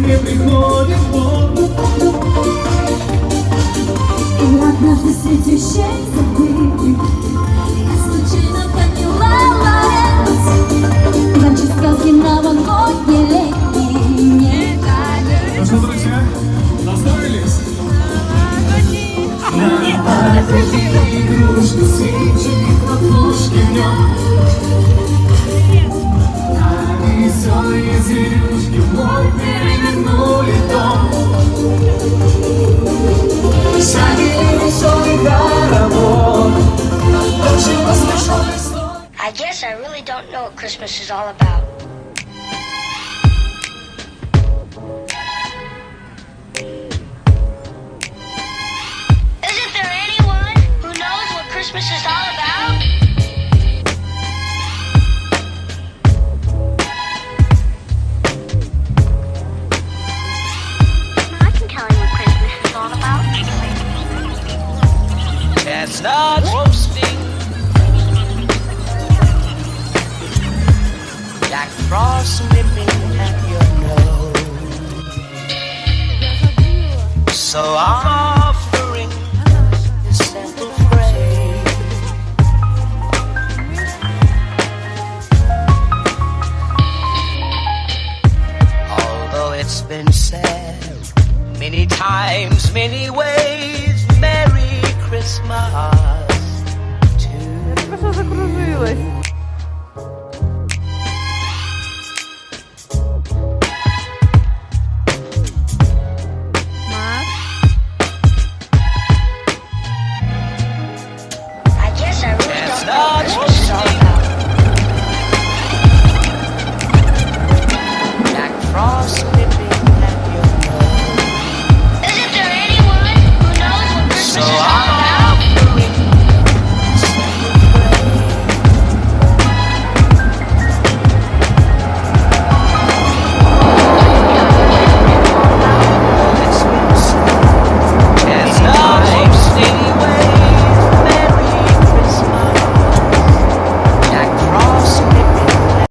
мне приходит Бог. И однажды среди вещей забытых я случайно поняла ларец. Значит, сказки новогодние летние не кажется. Ну что, друзья, настроились? Игрушки, свечи, хлопушки в нем. А веселые зверюшки вновь перевернули дом. Шаги веселых хоровод. Очень смешной слой. I guess I really don't know what Christmas is all about. Isn't there anyone who knows what Christmas is all about? I can tell you what Christmas is all about. Chestnuts roasting, Jack Frost nipping at your nose. So I'm offering this simple phrase. Although it's been said many times, many ways, Merry Christmas to Просто закружилась. I guess I really don't know what Chestnuts Christmas is all roasting, about. Jack Frost